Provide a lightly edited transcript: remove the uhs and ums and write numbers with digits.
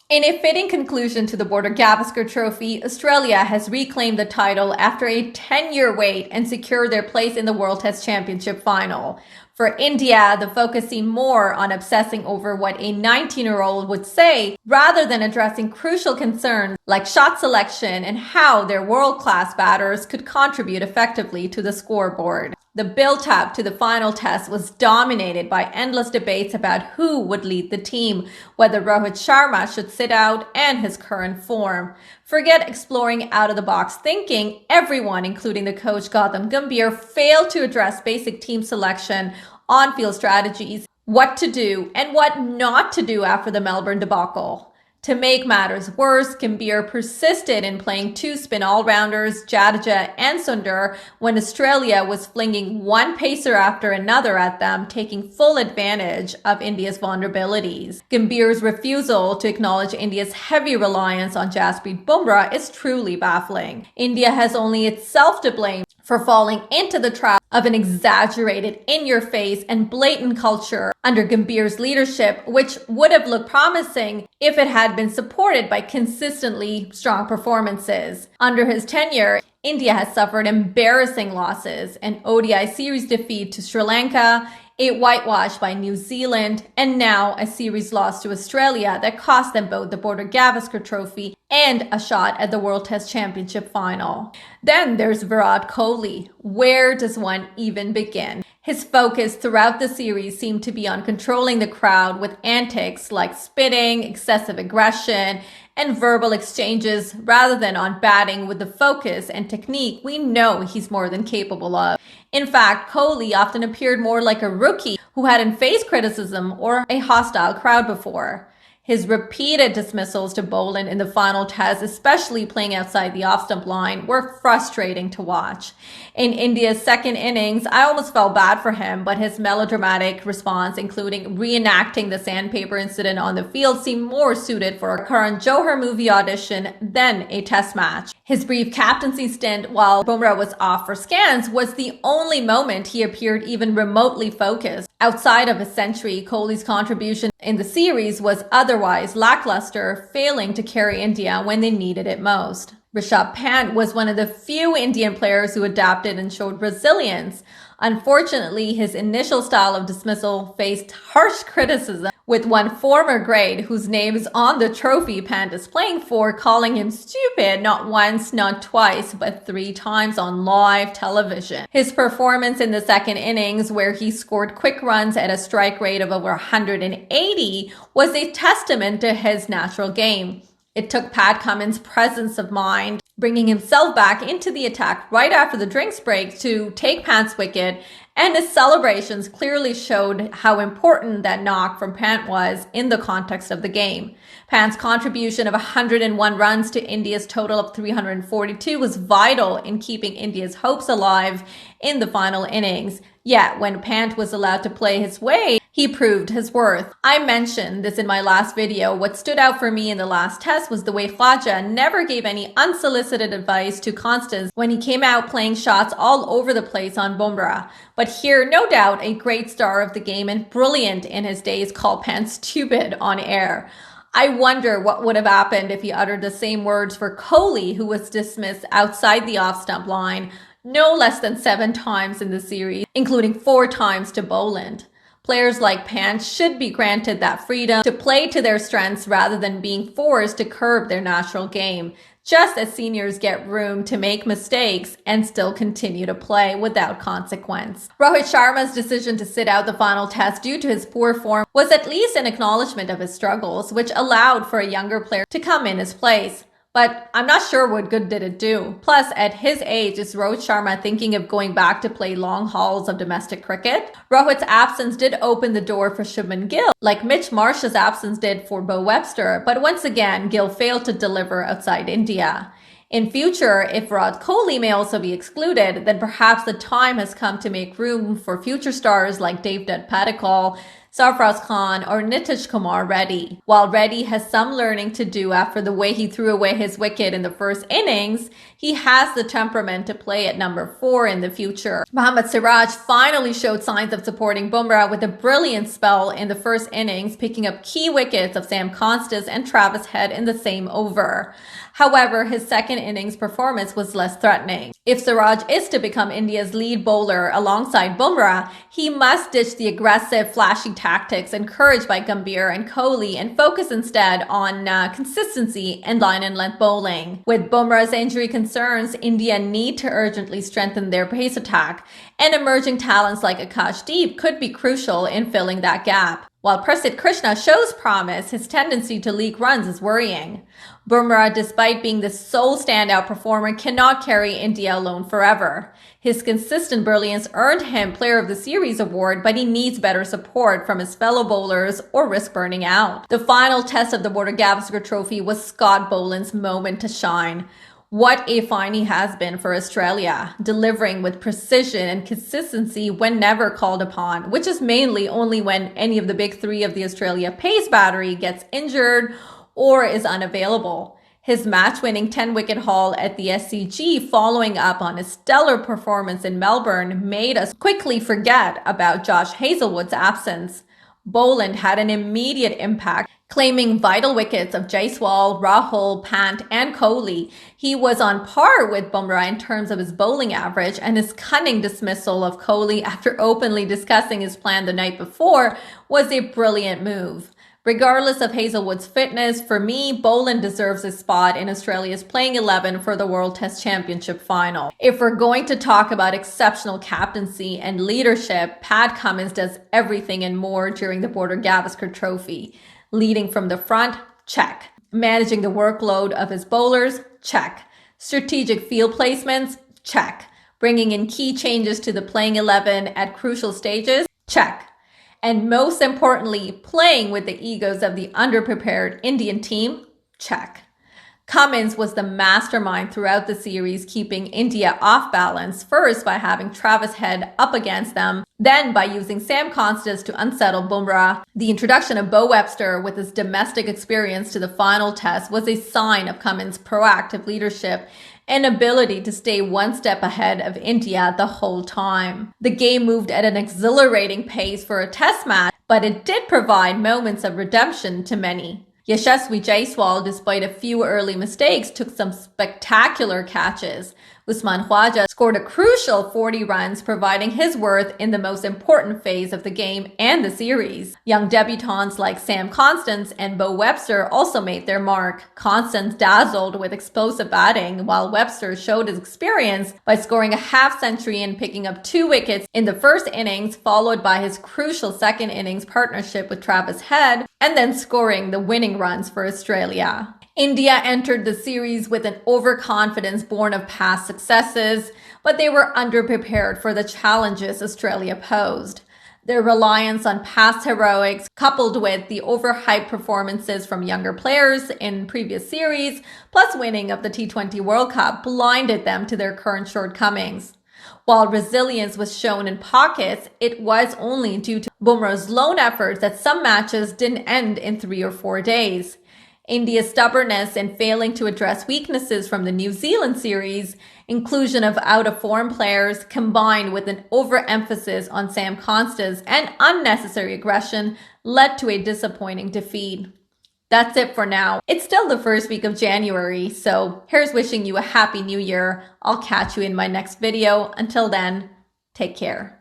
In a fitting conclusion to the Border Gavaskar Trophy, Australia has reclaimed the title after a 10-year wait and secured their place in the World Test Championship final. For India, the focus seemed more on obsessing over what a 19-year-old would say rather than addressing crucial concerns like shot selection and how their world-class batters could contribute effectively to the scoreboard. The build-up to the final test was dominated by endless debates about who would lead the team, whether Rohit Sharma should sit out, and his current form. Forget exploring out-of-the-box thinking. Everyone, including the coach Gautam Gambhir, failed to address basic team selection, on-field strategies, what to do, and what not to do after the Melbourne debacle. To make matters worse, Gambhir persisted in playing two spin all-rounders, Jadeja and Sundar, when Australia was flinging one pacer after another at them, taking full advantage of India's vulnerabilities. Gambhir's refusal to acknowledge India's heavy reliance on Jasprit Bumrah is truly baffling. India has only itself to blame for falling into the trap of an exaggerated, in-your-face, and blatant culture under Gambhir's leadership, which would have looked promising if it had been supported by consistently strong performances. Under his tenure, India has suffered embarrassing losses: an ODI series defeat to Sri Lanka, a whitewash by New Zealand, and now a series loss to Australia that cost them both the Border Gavaskar Trophy and a shot at the World Test Championship final. Then there's Virat Kohli. Where does one even begin? His focus throughout the series seemed to be on controlling the crowd with antics like spitting, excessive aggression, and verbal exchanges rather than on batting with the focus and technique we know he's more than capable of. In fact, Kohli often appeared more like a rookie who hadn't faced criticism or a hostile crowd before. His repeated dismissals to Boland in the final test, especially playing outside the off-stump line, were frustrating to watch. In India's second innings, I almost felt bad for him, but his melodramatic response, including reenacting the sandpaper incident on the field, seemed more suited for a Karan Johar movie audition than a test match. His brief captaincy stint while Bumrah was off for scans was the only moment he appeared even remotely focused. Outside of his century, Kohli's contribution in the series was otherwise lackluster, failing to carry India when they needed it most. Rishabh Pant was one of the few Indian players who adapted and showed resilience. Unfortunately, his initial style of dismissal faced harsh criticism, with one former great whose name is on the trophy Pant is playing for calling him stupid not once, not twice, but 3 times on live television. His performance in the second innings, where he scored quick runs at a strike rate of over 180, was a testament to his natural game. It took Pat Cummins' presence of mind, bringing himself back into the attack right after the drinks break to take Pant's wicket, and his celebrations clearly showed how important that knock from Pant was in the context of the game. Pant's contribution of 101 runs to India's total of 342 was vital in keeping India's hopes alive in the final innings. Yet, when Pant was allowed to play his way, he proved his worth. I mentioned this in my last video. What stood out for me in the last test was the way Khwaja never gave any unsolicited advice to Konstas when he came out playing shots all over the place on Bumrah. But here, no doubt, a great star of the game and brilliant in his days called Pant stupid on air. I wonder what would have happened if he uttered the same words for Kohli, who was dismissed outside the off-stump line no less than 7 times in the series, including 4 times to Boland. Players like Pant should be granted that freedom to play to their strengths rather than being forced to curb their natural game, just as seniors get room to make mistakes and still continue to play without consequence. Rohit Sharma's decision to sit out the final test due to his poor form was at least an acknowledgement of his struggles, which allowed for a younger player to come in his place. But I'm not sure what good did it do. Plus, at his age, is Rohit Sharma thinking of going back to play long hauls of domestic cricket? Rohit's absence did open the door for Shubman Gill, like Mitch Marsh's absence did for Beau Webster, but once again, Gill failed to deliver outside India. In future, if Virat Kohli may also be excluded, then perhaps the time has come to make room for future stars like Devdutt Padikkal, Sarfaraz Khan or Nitish Kumar Reddy. While Reddy has some learning to do after the way he threw away his wicket in the first innings, he has the temperament to play at number 4 in the future. Mohammad Siraj finally showed signs of supporting BUMRAH with a brilliant spell in the first innings, picking up key wickets of Sam Konstas and Travis Head in the same over. However, his second innings performance was less threatening. If Siraj is to become India's lead bowler alongside BUMRAH, he must ditch the aggressive, flashy tactics encouraged by Gambhir and Kohli and focus instead on consistency and line and length bowling. With BUMRAH's injury concerns, India need to urgently strengthen their pace attack, and emerging talents like Akashdeep could be crucial in filling that gap. While Prasidh Krishna shows promise, his tendency to leak runs is worrying. BUMRAH, despite being the sole standout performer, cannot carry India alone forever. His consistent brilliance earned him Player of the Series award, but he needs better support from his fellow bowlers or risk burning out. The final test of the Border Gavaskar Trophy was Scott Boland's moment to shine. What a find he has been for Australia, delivering with precision and consistency when never called upon, which is mainly only when any of the big 3 of the Australia pace battery gets injured or is unavailable. His match-winning 10-wicket haul at the SCG following up on his stellar performance in Melbourne made us quickly forget about Josh Hazlewood's absence. Boland had an immediate impact, claiming vital wickets of Jaiswal, Rahul, Pant, and Kohli. He was on par with BUMRAH in terms of his bowling average, and his cunning dismissal of Kohli after openly discussing his plan the night before was a brilliant move. Regardless of Hazlewood's fitness, for me, Boland deserves a spot in Australia's playing 11 for the World Test Championship final. If we're going to talk about exceptional captaincy and leadership, Pat Cummins does everything and more during the Border Gavaskar Trophy. Leading from the front, check. Managing the workload of his bowlers, check. Strategic field placements, check. Bringing in key changes to the playing 11 at crucial stages, check. And most importantly, playing with the egos of the underprepared Indian team, check. Cummins was the mastermind throughout the series, keeping India off balance, first by having Travis Head up against them, then by using Sam Konstas to unsettle BUMRAH. The introduction of Beau Webster with his domestic experience to the final test was a sign of Cummins' proactive leadership and ability to stay one step ahead of India the whole time. The game moved at an exhilarating pace for a test match, but it did provide moments of redemption to many. Yashasvi Jaiswal, despite a few early mistakes, took some spectacular catches. Usman Khwaja scored a crucial 40 runs, providing his worth in the most important phase of the game and the series. Young debutants like Sam Konstas and Beau Webster also made their mark. Konstas dazzled with explosive batting, while Webster showed his experience by scoring a half-century and picking up 2 wickets in the first innings, followed by his crucial second innings partnership with Travis Head, and then scoring the winning runs for Australia. India entered the series with an overconfidence born of past successes, but they were underprepared for the challenges Australia posed. Their reliance on past heroics, coupled with the overhyped performances from younger players in previous series, plus winning of the T20 World Cup, blinded them to their current shortcomings. While resilience was shown in pockets, it was only due to BUMRAH's lone efforts that some matches didn't end in 3 or 4 days. India's stubbornness in failing to address weaknesses from the New Zealand series, inclusion of out-of-form players combined with an overemphasis on Sam Konstas and unnecessary aggression led to a disappointing defeat. That's it for now. It's still the first week of January, so here's wishing you a happy new year. I'll catch you in my next video. Until then, take care.